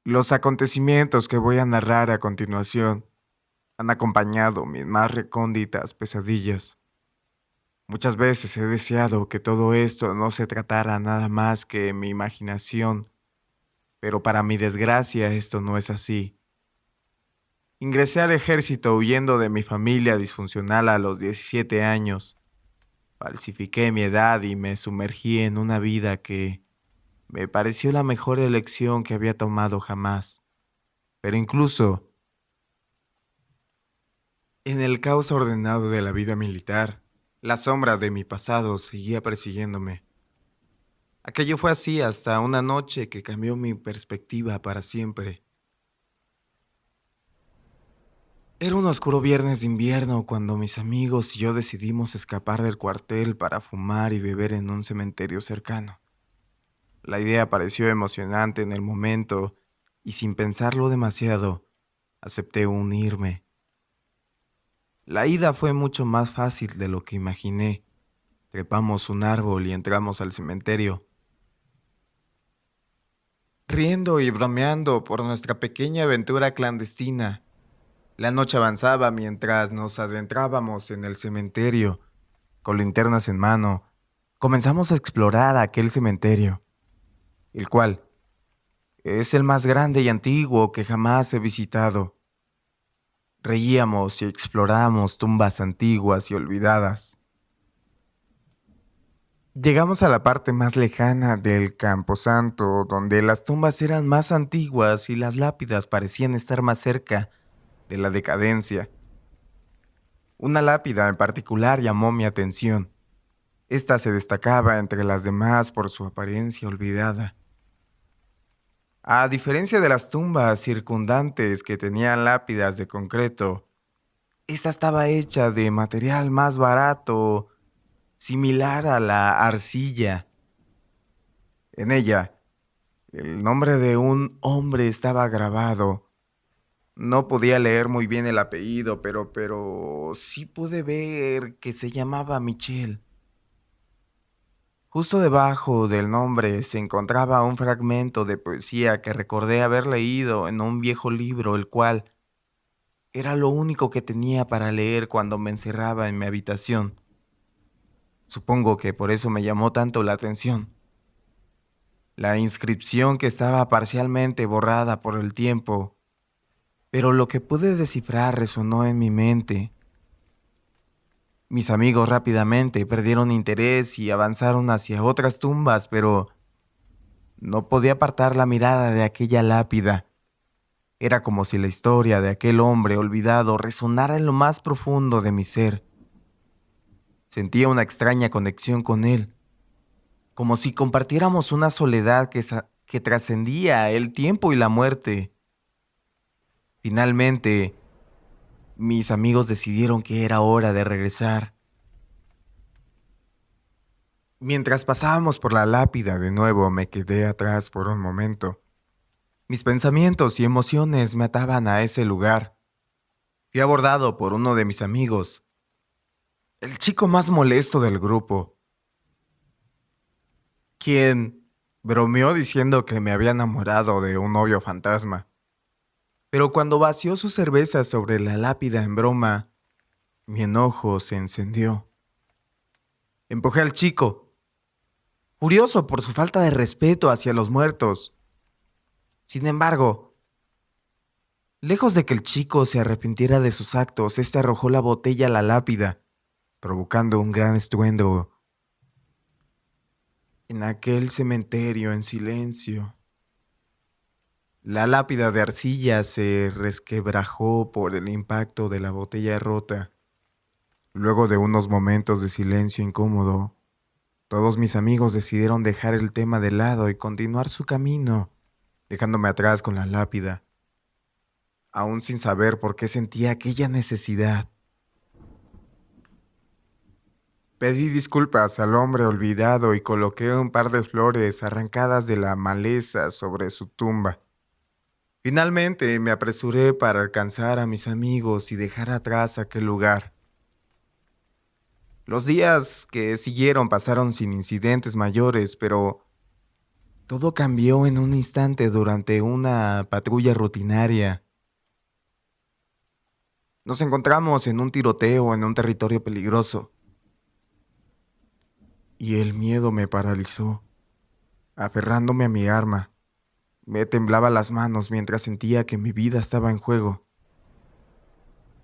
Los acontecimientos que voy a narrar a continuación han acompañado mis más recónditas pesadillas. Muchas veces he deseado que todo esto no se tratara nada más que mi imaginación, pero para mi desgracia esto no es así. Ingresé al ejército huyendo de mi familia disfuncional a los 17 años. Falsifiqué mi edad y me sumergí en una vida que me pareció la mejor elección que había tomado jamás. Pero incluso en el caos ordenado de la vida militar, la sombra de mi pasado seguía persiguiéndome. Aquello fue así hasta una noche que cambió mi perspectiva para siempre. Era un oscuro viernes de invierno cuando mis amigos y yo decidimos escapar del cuartel para fumar y beber en un cementerio cercano. La idea pareció emocionante en el momento y sin pensarlo demasiado, acepté unirme. La ida fue mucho más fácil de lo que imaginé. Trepamos un árbol y entramos al cementerio. Riendo y bromeando por nuestra pequeña aventura clandestina, la noche avanzaba mientras nos adentrábamos en el cementerio. Con linternas en mano, comenzamos a explorar aquel cementerio, el cual es el más grande y antiguo que jamás he visitado. Reíamos y explorábamos tumbas antiguas y olvidadas. Llegamos a la parte más lejana del camposanto, donde las tumbas eran más antiguas y las lápidas parecían estar más cerca de la decadencia. Una lápida en particular llamó mi atención. Esta se destacaba entre las demás por su apariencia olvidada. A diferencia de las tumbas circundantes que tenían lápidas de concreto, esta estaba hecha de material más barato, similar a la arcilla. En ella, el nombre de un hombre estaba grabado. No podía leer muy bien el apellido, pero sí pude ver que se llamaba Michel. Justo debajo del nombre se encontraba un fragmento de poesía que recordé haber leído en un viejo libro, el cual era lo único que tenía para leer cuando me encerraba en mi habitación. Supongo que por eso me llamó tanto la atención. La inscripción que estaba parcialmente borrada por el tiempo, pero lo que pude descifrar resonó en mi mente. Mis amigos rápidamente perdieron interés y avanzaron hacia otras tumbas, pero no podía apartar la mirada de aquella lápida. Era como si la historia de aquel hombre olvidado resonara en lo más profundo de mi ser. Sentía una extraña conexión con él, como si compartiéramos una soledad que trascendía el tiempo y la muerte. Finalmente, mis amigos decidieron que era hora de regresar. Mientras pasábamos por la lápida de nuevo, me quedé atrás por un momento. Mis pensamientos y emociones me ataban a ese lugar. Fui abordado por uno de mis amigos, el chico más molesto del grupo, quien bromeó diciendo que me había enamorado de un novio fantasma. Pero cuando vació su cerveza sobre la lápida en broma, mi enojo se encendió. Empujé al chico, furioso por su falta de respeto hacia los muertos. Sin embargo, lejos de que el chico se arrepintiera de sus actos, este arrojó la botella a la lápida, provocando un gran estruendo. En aquel cementerio en silencio, la lápida de arcilla se resquebrajó por el impacto de la botella rota. Luego de unos momentos de silencio incómodo, todos mis amigos decidieron dejar el tema de lado y continuar su camino, dejándome atrás con la lápida, aún sin saber por qué sentía aquella necesidad. Pedí disculpas al hombre olvidado y coloqué un par de flores arrancadas de la maleza sobre su tumba. Finalmente me apresuré para alcanzar a mis amigos y dejar atrás aquel lugar. Los días que siguieron pasaron sin incidentes mayores, pero Todo cambió en un instante durante una patrulla rutinaria. Nos encontramos en un tiroteo en un territorio peligroso y el miedo me paralizó. Aferrándome a mi arma, me temblaba las manos mientras sentía que mi vida estaba en juego.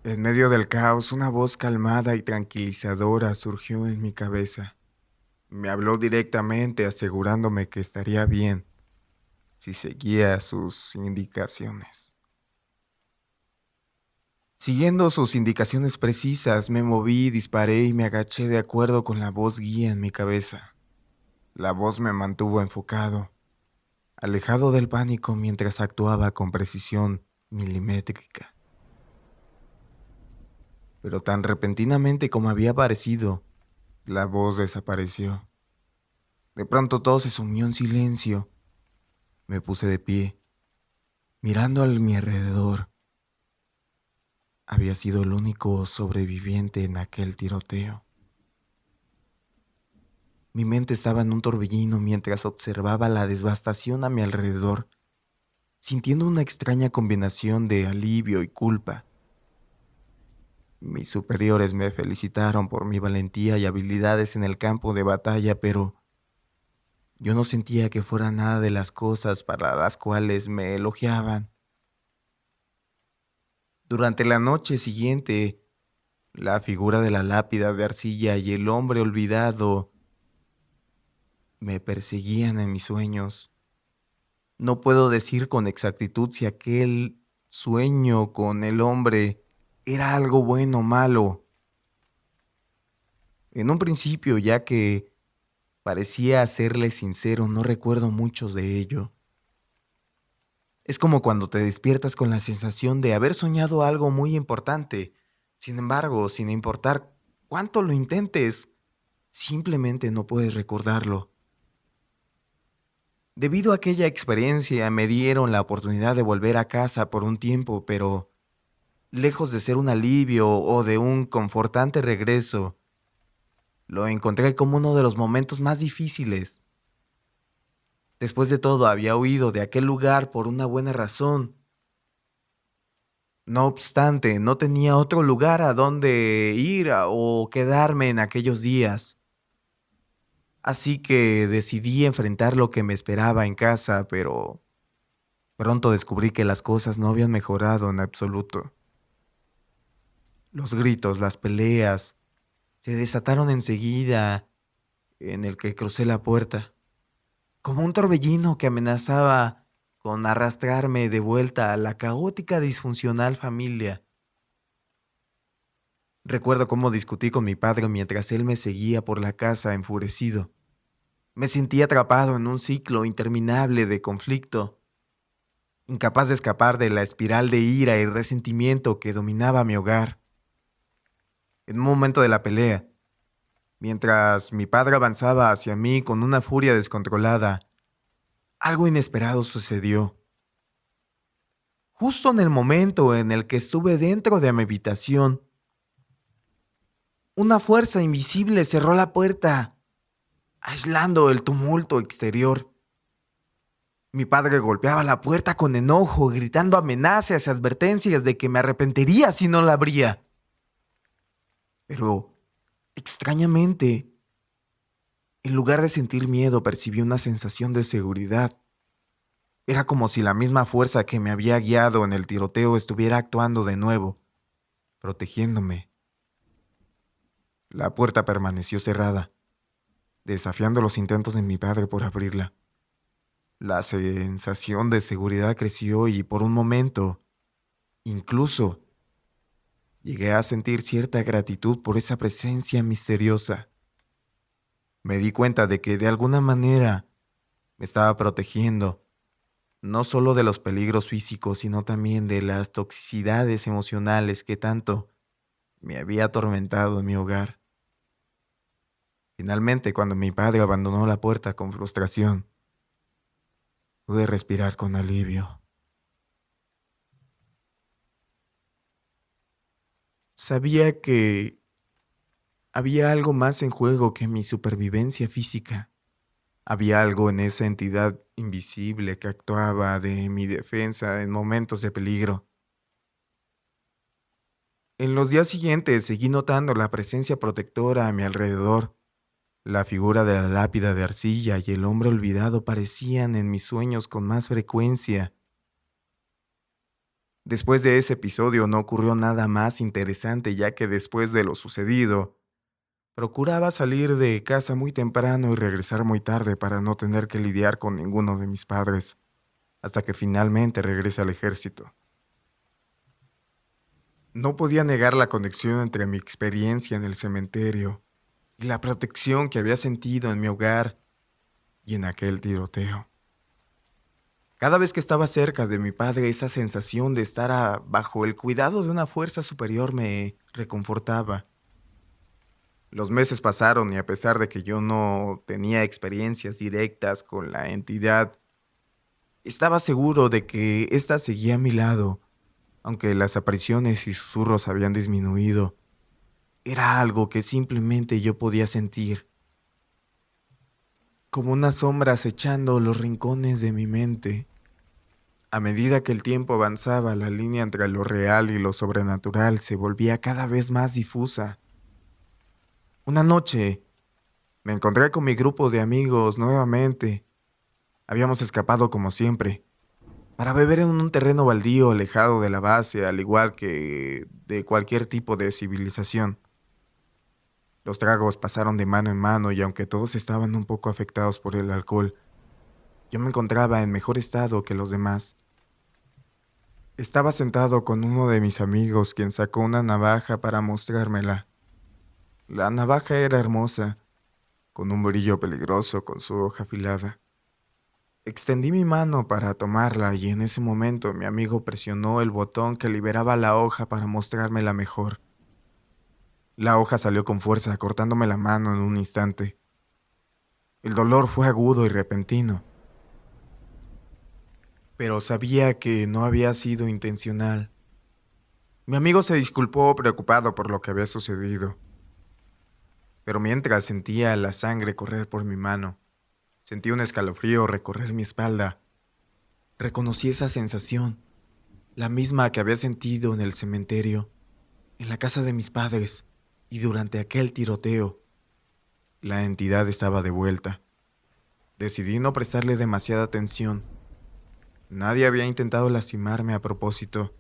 En medio del caos, una voz calmada y tranquilizadora surgió en mi cabeza. Me habló directamente asegurándome que estaría bien si seguía sus indicaciones. Siguiendo sus indicaciones precisas, me moví, disparé y me agaché de acuerdo con la voz guía en mi cabeza. La voz me mantuvo enfocado, alejado del pánico mientras actuaba con precisión milimétrica. Pero tan repentinamente como había aparecido, la voz desapareció. De pronto todo se sumió en silencio. Me puse de pie, mirando a mi alrededor. Había sido el único sobreviviente en aquel tiroteo. Mi mente estaba en un torbellino mientras observaba la devastación a mi alrededor, sintiendo una extraña combinación de alivio y culpa. Mis superiores me felicitaron por mi valentía y habilidades en el campo de batalla, pero yo no sentía que fuera nada de las cosas para las cuales me elogiaban. Durante la noche siguiente, la figura de la lápida de arcilla y el hombre olvidado me perseguían en mis sueños. No puedo decir con exactitud si aquel sueño con el hombre era algo bueno o malo. En un principio, ya que parecía serle sincero, no recuerdo mucho de ello. Es como cuando te despiertas con la sensación de haber soñado algo muy importante. Sin embargo, sin importar cuánto lo intentes, simplemente no puedes recordarlo. Debido a aquella experiencia, me dieron la oportunidad de volver a casa por un tiempo, pero lejos de ser un alivio o de un confortante regreso, lo encontré como uno de los momentos más difíciles. Después de todo, había huido de aquel lugar por una buena razón. No obstante, no tenía otro lugar a donde ir o quedarme en aquellos días. Así que decidí enfrentar lo que me esperaba en casa, pero pronto descubrí que las cosas no habían mejorado en absoluto. Los gritos, las peleas, se desataron enseguida en el que crucé la puerta, como un torbellino que amenazaba con arrastrarme de vuelta a la caótica disfuncional familia. Recuerdo cómo discutí con mi padre mientras él me seguía por la casa enfurecido. Me sentí atrapado en un ciclo interminable de conflicto, incapaz de escapar de la espiral de ira y resentimiento que dominaba mi hogar. En un momento de la pelea, mientras mi padre avanzaba hacia mí con una furia descontrolada, algo inesperado sucedió. Justo en el momento en el que estuve dentro de mi habitación, una fuerza invisible cerró la puerta, aislando el tumulto exterior. Mi padre golpeaba la puerta con enojo, gritando amenazas y advertencias de que me arrepentiría si no la abría. Pero, extrañamente, en lugar de sentir miedo, percibí una sensación de seguridad. Era como si la misma fuerza que me había guiado en el tiroteo estuviera actuando de nuevo, protegiéndome. La puerta permaneció cerrada, desafiando los intentos de mi padre por abrirla. La sensación de seguridad creció y por un momento, incluso, llegué a sentir cierta gratitud por esa presencia misteriosa. Me di cuenta de que de alguna manera me estaba protegiendo, no solo de los peligros físicos, sino también de las toxicidades emocionales que tanto me había atormentado en mi hogar. Finalmente, cuando mi padre abandonó la puerta con frustración, pude respirar con alivio. Sabía que había algo más en juego que mi supervivencia física. Había algo en esa entidad invisible que actuaba de mi defensa en momentos de peligro. En los días siguientes seguí notando la presencia protectora a mi alrededor. La figura de la lápida de arcilla y el hombre olvidado parecían en mis sueños con más frecuencia. Después de ese episodio no ocurrió nada más interesante, ya que después de lo sucedido, procuraba salir de casa muy temprano y regresar muy tarde para no tener que lidiar con ninguno de mis padres, hasta que finalmente regrese al ejército. No podía negar la conexión entre mi experiencia en el cementerio y la protección que había sentido en mi hogar y en aquel tiroteo. Cada vez que estaba cerca de mi padre, esa sensación de estar bajo el cuidado de una fuerza superior me reconfortaba. Los meses pasaron y a pesar de que yo no tenía experiencias directas con la entidad, estaba seguro de que ésta seguía a mi lado, aunque las apariciones y susurros habían disminuido. Era algo que simplemente yo podía sentir, como una sombra acechando los rincones de mi mente. A medida que el tiempo avanzaba, la línea entre lo real y lo sobrenatural se volvía cada vez más difusa. Una noche, me encontré con mi grupo de amigos nuevamente. Habíamos escapado como siempre, para beber en un terreno baldío alejado de la base, al igual que de cualquier tipo de civilización. Los tragos pasaron de mano en mano y aunque todos estaban un poco afectados por el alcohol, yo me encontraba en mejor estado que los demás. Estaba sentado con uno de mis amigos, quien sacó una navaja para mostrármela. La navaja era hermosa, con un brillo peligroso con su hoja afilada. Extendí mi mano para tomarla y en ese momento mi amigo presionó el botón que liberaba la hoja para mostrármela mejor. La hoja salió con fuerza, cortándome la mano en un instante. El dolor fue agudo y repentino, pero sabía que no había sido intencional. Mi amigo se disculpó preocupado por lo que había sucedido, pero mientras sentía la sangre correr por mi mano, sentí un escalofrío recorrer mi espalda. Reconocí esa sensación, la misma que había sentido en el cementerio, en la casa de mis padres y durante aquel tiroteo. La entidad estaba de vuelta. Decidí no prestarle demasiada atención. Nadie había intentado lastimarme a propósito,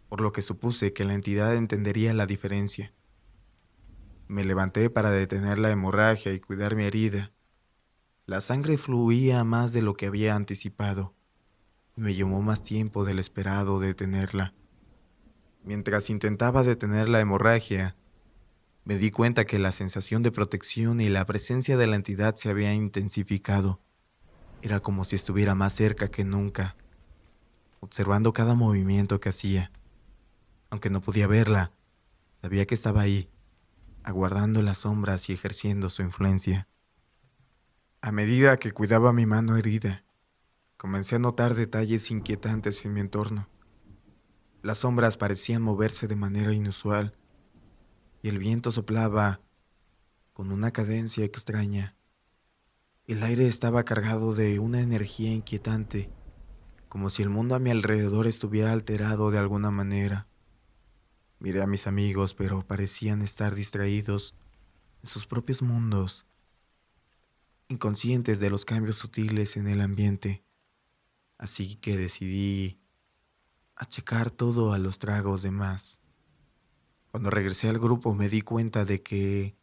por lo que supuse que la entidad entendería la diferencia. Me levanté para detener la hemorragia y cuidar mi herida. La sangre fluía más de lo que había anticipado, y me llevó más tiempo del esperado detenerla. Mientras intentaba detener la hemorragia, me di cuenta que la sensación de protección y la presencia de la entidad se había intensificado. Era como si estuviera más cerca que nunca, observando cada movimiento que hacía. Aunque no podía verla, sabía que estaba ahí, aguardando las sombras y ejerciendo su influencia. A medida que cuidaba mi mano herida, comencé a notar detalles inquietantes en mi entorno. Las sombras parecían moverse de manera inusual y el viento soplaba con una cadencia extraña. El aire estaba cargado de una energía inquietante, como si el mundo a mi alrededor estuviera alterado de alguna manera. Miré a mis amigos, pero parecían estar distraídos en sus propios mundos, inconscientes de los cambios sutiles en el ambiente. Así que decidí achacar todo a los tragos de más. Cuando regresé al grupo me di cuenta de que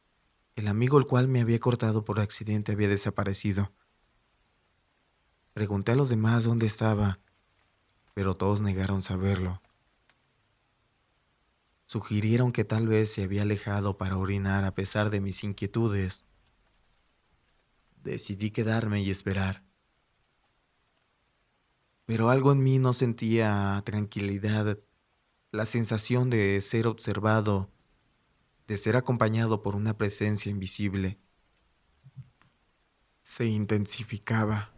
el amigo el cual me había cortado por accidente había desaparecido. Pregunté a los demás dónde estaba, pero todos negaron saberlo. Sugirieron que tal vez se había alejado para orinar a pesar de mis inquietudes. Decidí quedarme y esperar, pero algo en mí no sentía tranquilidad. La sensación de ser observado, de ser acompañado por una presencia invisible, se intensificaba.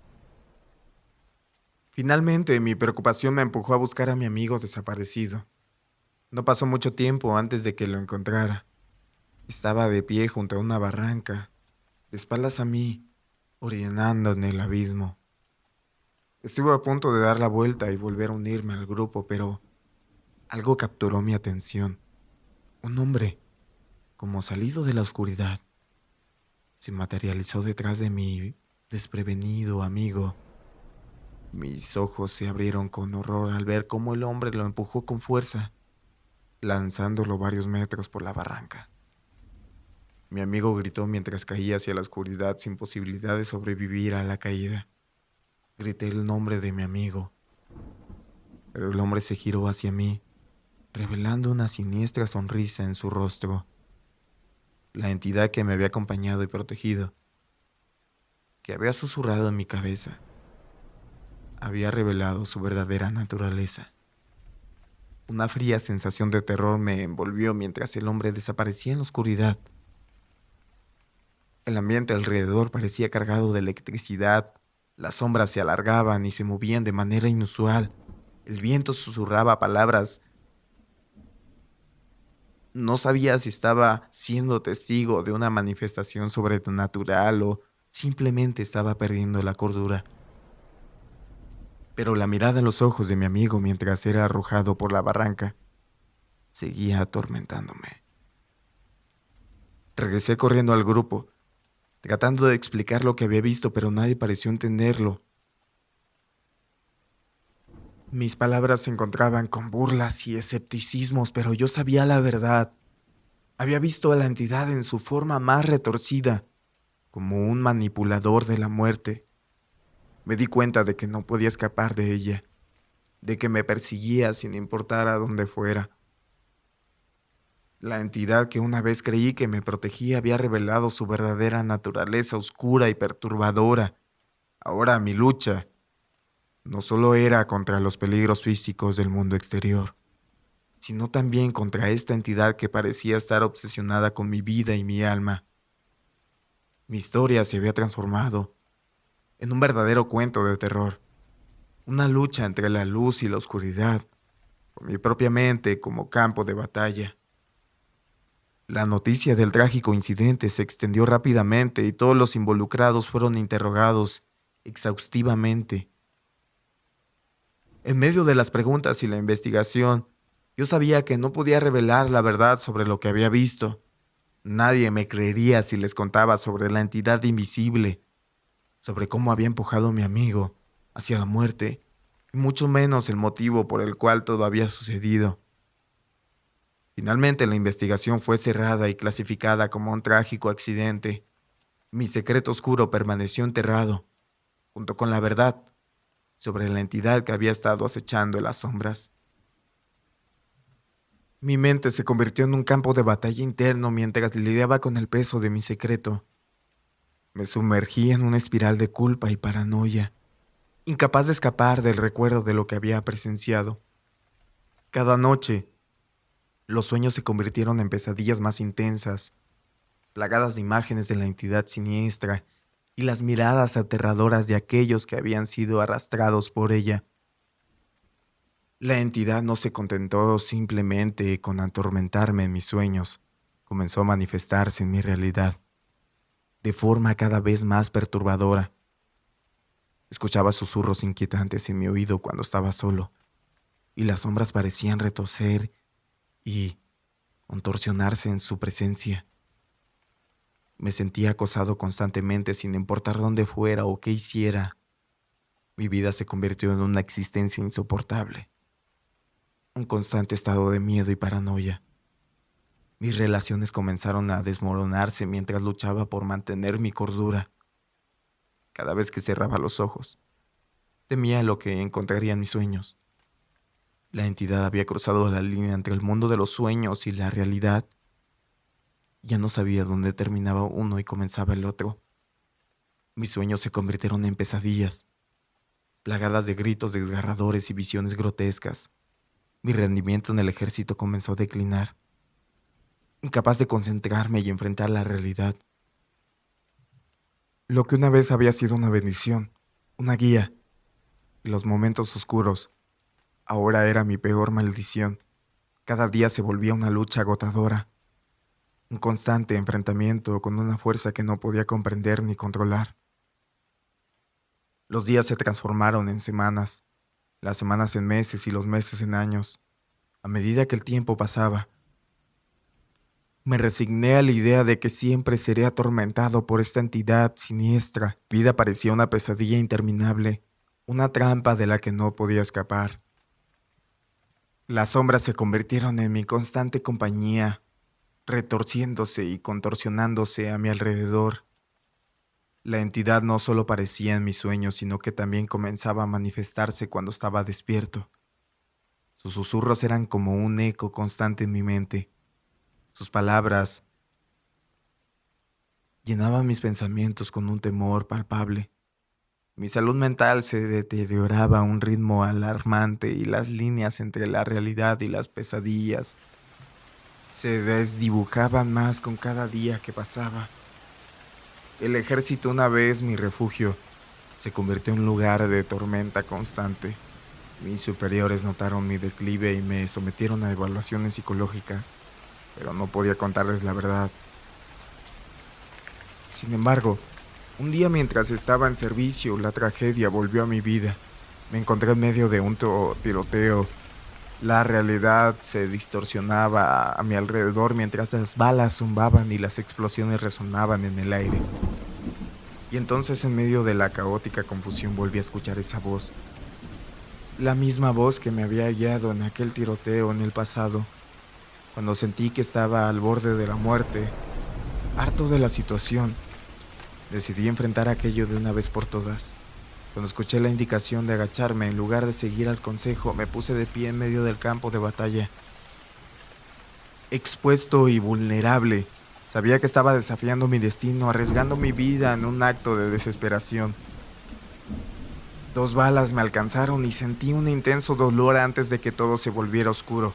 Finalmente, mi preocupación me empujó a buscar a mi amigo desaparecido. No pasó mucho tiempo antes de que lo encontrara. Estaba de pie junto a una barranca, de espaldas a mí, orinando en el abismo. Estuve a punto de dar la vuelta y volver a unirme al grupo, pero algo capturó mi atención. Un hombre, como salido de la oscuridad, se materializó detrás de mi desprevenido amigo. Mis ojos se abrieron con horror al ver cómo el hombre lo empujó con fuerza, lanzándolo varios metros por la barranca. Mi amigo gritó mientras caía hacia la oscuridad sin posibilidad de sobrevivir a la caída. Grité el nombre de mi amigo, pero el hombre se giró hacia mí, revelando una siniestra sonrisa en su rostro. La entidad que me había acompañado y protegido, que había susurrado en mi cabeza, había revelado su verdadera naturaleza. Una fría sensación de terror me envolvió mientras el hombre desaparecía en la oscuridad. El ambiente alrededor parecía cargado de electricidad. Las sombras se alargaban y se movían de manera inusual. El viento susurraba palabras. No sabía si estaba siendo testigo de una manifestación sobrenatural o simplemente estaba perdiendo la cordura. Pero la mirada en los ojos de mi amigo mientras era arrojado por la barranca seguía atormentándome. Regresé corriendo al grupo, tratando de explicar lo que había visto, pero nadie pareció entenderlo. Mis palabras se encontraban con burlas y escepticismos, pero yo sabía la verdad. Había visto a la entidad en su forma más retorcida, como un manipulador de la muerte. Me di cuenta de que no podía escapar de ella, de que me perseguía sin importar a dónde fuera. La entidad que una vez creí que me protegía había revelado su verdadera naturaleza oscura y perturbadora. Ahora mi lucha no solo era contra los peligros físicos del mundo exterior, sino también contra esta entidad que parecía estar obsesionada con mi vida y mi alma. Mi historia se había transformado en un verdadero cuento de terror, una lucha entre la luz y la oscuridad, con mi propia mente como campo de batalla. La noticia del trágico incidente se extendió rápidamente y todos los involucrados fueron interrogados exhaustivamente. En medio de las preguntas y la investigación, yo sabía que no podía revelar la verdad sobre lo que había visto. Nadie me creería si les contaba sobre la entidad invisible, sobre cómo había empujado a mi amigo hacia la muerte, y mucho menos el motivo por el cual todo había sucedido. Finalmente la investigación fue cerrada y clasificada como un trágico accidente. Mi secreto oscuro permaneció enterrado, junto con la verdad sobre la entidad que había estado acechando en las sombras. Mi mente se convirtió en un campo de batalla interno mientras lidiaba con el peso de mi secreto. Me sumergí en una espiral de culpa y paranoia, incapaz de escapar del recuerdo de lo que había presenciado. Cada noche, los sueños se convirtieron en pesadillas más intensas, plagadas de imágenes de la entidad siniestra y las miradas aterradoras de aquellos que habían sido arrastrados por ella. La entidad no se contentó simplemente con atormentarme en mis sueños, comenzó a manifestarse en mi realidad, de forma cada vez más perturbadora. Escuchaba susurros inquietantes en mi oído cuando estaba solo, y las sombras parecían retorcer y contorsionarse en su presencia. Me sentía acosado constantemente sin importar dónde fuera o qué hiciera. Mi vida se convirtió en una existencia insoportable, un constante estado de miedo y paranoia. Mis relaciones comenzaron a desmoronarse mientras luchaba por mantener mi cordura. Cada vez que cerraba los ojos, temía lo que encontraría en mis sueños. La entidad había cruzado la línea entre el mundo de los sueños y la realidad. Ya no sabía dónde terminaba uno y comenzaba el otro. Mis sueños se convirtieron en pesadillas, plagadas de gritos desgarradores y visiones grotescas. Mi rendimiento en el ejército comenzó a declinar, incapaz de concentrarme y enfrentar la realidad. Lo que una vez había sido una bendición, una guía, y los momentos oscuros, ahora era mi peor maldición. Cada día se volvía una lucha agotadora, un constante enfrentamiento con una fuerza que no podía comprender ni controlar. Los días se transformaron en semanas, las semanas en meses y los meses en años. A medida que el tiempo pasaba, me resigné a la idea de que siempre seré atormentado por esta entidad siniestra. Mi vida parecía una pesadilla interminable, una trampa de la que no podía escapar. Las sombras se convirtieron en mi constante compañía, retorciéndose y contorsionándose a mi alrededor. La entidad no solo parecía en mis sueños, sino que también comenzaba a manifestarse cuando estaba despierto. Sus susurros eran como un eco constante en mi mente. Sus palabras llenaban mis pensamientos con un temor palpable. Mi salud mental se deterioraba a un ritmo alarmante y las líneas entre la realidad y las pesadillas se desdibujaban más con cada día que pasaba. El ejército, una vez mi refugio, se convirtió en un lugar de tormenta constante. Mis superiores notaron mi declive y me sometieron a evaluaciones psicológicas, pero no podía contarles la verdad. Sin embargo, un día mientras estaba en servicio, la tragedia volvió a mi vida. Me encontré en medio de un tiroteo. La realidad se distorsionaba a mi alrededor mientras las balas zumbaban y las explosiones resonaban en el aire. Y entonces, en medio de la caótica confusión, volví a escuchar esa voz. La misma voz que me había guiado en aquel tiroteo en el pasado, cuando sentí que estaba al borde de la muerte. Harto de la situación, decidí enfrentar aquello de una vez por todas. Cuando escuché la indicación de agacharme, en lugar de seguir al consejo, me puse de pie en medio del campo de batalla. Expuesto y vulnerable, sabía que estaba desafiando mi destino, arriesgando mi vida en un acto de desesperación. 2 balas me alcanzaron y sentí un intenso dolor antes de que todo se volviera oscuro.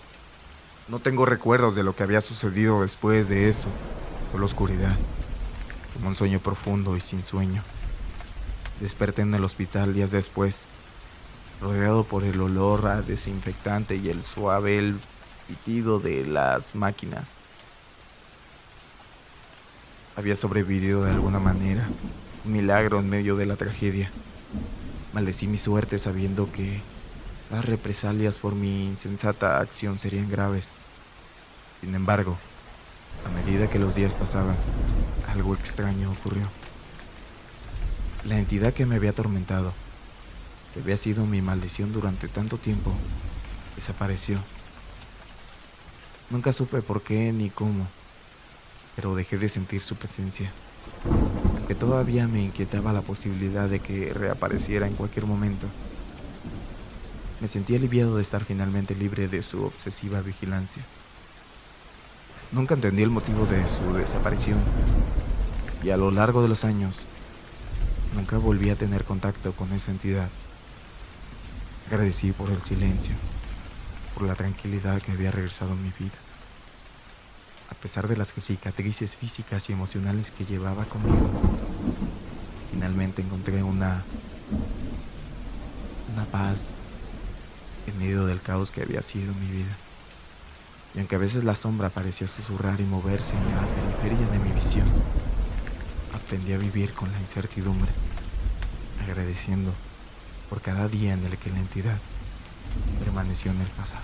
No tengo recuerdos de lo que había sucedido después de eso, solo oscuridad, como un sueño profundo y sin sueño. Desperté en el hospital días después, rodeado por el olor a desinfectante y el suave pitido de las máquinas. Había sobrevivido de alguna manera, un milagro en medio de la tragedia. Maldecí mi suerte sabiendo que las represalias por mi insensata acción serían graves. Sin embargo, a medida que los días pasaban, algo extraño ocurrió. La entidad que me había atormentado, que había sido mi maldición durante tanto tiempo, desapareció. Nunca supe por qué ni cómo, pero dejé de sentir su presencia. Aunque todavía me inquietaba la posibilidad de que reapareciera en cualquier momento, me sentí aliviado de estar finalmente libre de su obsesiva vigilancia. Nunca entendí el motivo de su desaparición, y a lo largo de los años, nunca volví a tener contacto con esa entidad. Agradecí por el silencio, por la tranquilidad que había regresado a mi vida. A pesar de las cicatrices físicas y emocionales que llevaba conmigo, finalmente encontré una paz en medio del caos que había sido mi vida. Y aunque a veces la sombra parecía susurrar y moverse en la periferia de mi visión, aprendí a vivir con la incertidumbre, agradeciendo por cada día en el que la entidad permaneció en el pasado.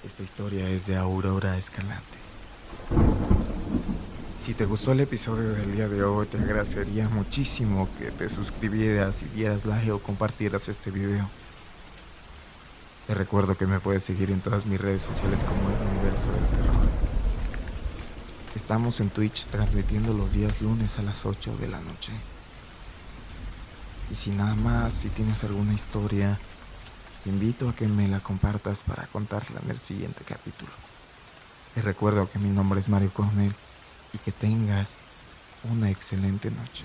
Esta historia es de Aurora Escalante. Si te gustó el episodio del día de hoy, te agradecería muchísimo que te suscribieras y dieras like o compartieras este video. Te recuerdo que me puedes seguir en todas mis redes sociales como El Universo del Terror. Estamos en Twitch transmitiendo los días lunes a las 8 de la noche. Y sin nada más, si tienes alguna historia, te invito a que me la compartas para contarla en el siguiente capítulo. Te recuerdo que mi nombre es Mario Coronel y que tengas una excelente noche.